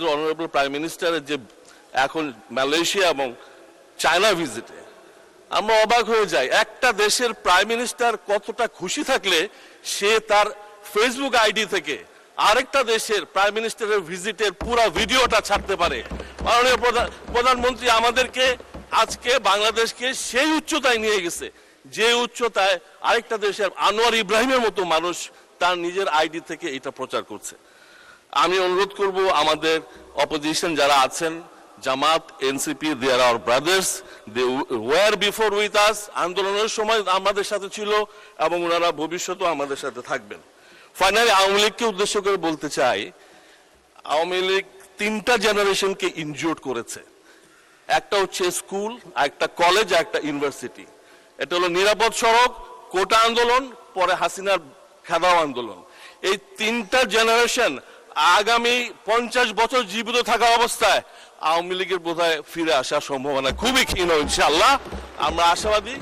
আমাদের honourable prime মিনিস্টারের যে এখন মালয়েশিয়া এবং চায়না ভিজিটে আমরা অবাক হয়ে যাই। একটা দেশের প্রাইম মিনিস্টার কতটা খুশি থাকলে সে তার ফেসবুক আইডি থেকে আরেকটা দেশের প্রাইম মিনিস্টারের ভিজিটের পুরো ভিডিওটা ছাড়তে পারে। মাননীয় প্রধানমন্ত্রী আমাদেরকে আজকে বাংলাদেশকে সেই উচ্চতায় নিয়ে গেছে যে উচ্চতায় আরেকটা দেশের আনোয়ার ইব্রাহিমের মতো মানুষ তার নিজের আইডি থেকে এটা প্রচার করছে। আমি অনুরোধ করব আমাদের অপোজিশন যারা আছেন, Jamaat, NCP, they are our brothers, they were before with us, আন্দোলনের সময় আমাদের সাথে ছিল এবং ওনারা ভবিষ্যতেও আমাদের সাথে থাকবেন। ফাইনালি আওয়ামী লীগকে উদ্দেশ্য করে বলতে চাই, আওয়ামী লীগ 3টা জেনারেশনকে ইনজুর্ড করেছে। একটা হচ্ছে স্কুল, একটা কলেজ, একটা ইউনিভার্সিটি। এটা হলো নিরাপদ সড়ক, কোটা আন্দোলন, পরে হাসিনার খেদাও আন্দোলন। এই 3টা জেনারেশন আগামী 50 বছর জীবিত থাকা অবস্থায় আওয়ামী লীগের বোধহয় ফিরে আসার সম্ভাবনা খুবই ক্ষীণ। ইনশাআল্লাহ আমরা আশাবাদী